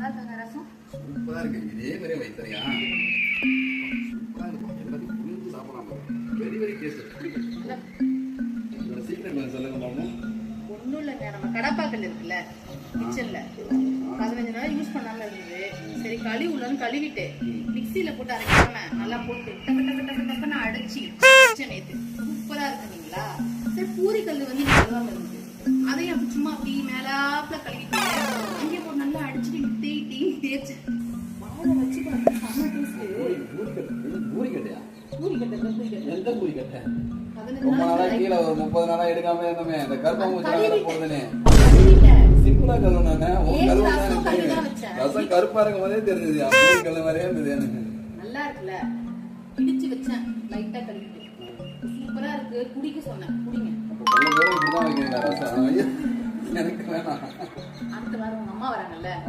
சூப்பரா இருக்கு. இதே மாதிரியே வைத்தறியா? சூப்பரா இருக்கும். எல்லாத்தையும் புரிஞ்சு சாப்பிடலாம். Very very taste. இதோட சீக்ரெட் கொஞ்சம் சொல்லுங்க மாமா. ஒன்றும் இல்லைங்க, நம்ம கடப்பாக்கல் இருக்குல்ல கிச்சன்ல 15 நாள் யூஸ் பண்ணாம இருந்தது. சரி கழுவி உள்ளன்னு கழுவிட்டு மிக்சியில போட்டு அரைக்காம நல்லா போட்டு டக்கு டக்கு டக்கு டக்குன்னு அடைச்சி நேத்து சூப்பரா இருக்குங்களா. சரி பூரி கல் வந்து கழுவாம இருந்தது, அதையும் அப்படி சும்மா அப்படி மேலாப்ல கழுவிட்டு இங்கே போட்டு நல்லா அடிச்சுட்டு தேய்ச்சேன். மாவுல வச்சு பார்த்தா செம்ம டேஸ்ட். பூரி கட்டையா? பூரி கட்டை எந்த பூரி கட்டை? 15 ரொம்ப நாளா நாள் கீழே ஒரு 30 நாளா எடுக்காம இருந்தோமே. அந்த கருப்பாம்பூச்சி போடுதுனே சிம்பிளா கழுவுனானே. ரசம் கருப்பா இருக்கும் போதே தெரிஞ்சது. பூரி கல்லு மாதிரியே இருந்தது எனக்கு. நல்லா இருக்குல்ல, இடிச்சு வச்சேன் லைட்டா கழுவிட்டு. சூப்பரா இருக்கு, குடிக்க சொன்னேன், குடிங்க. அப்ப கொஞ்சம் பேரும் இப்படிதான் வைக்கிறீங்களா ரசம்? எனக்கு வேணாம். அடுத்த வாரம் உங்க அம்மா வராங்கல்ல.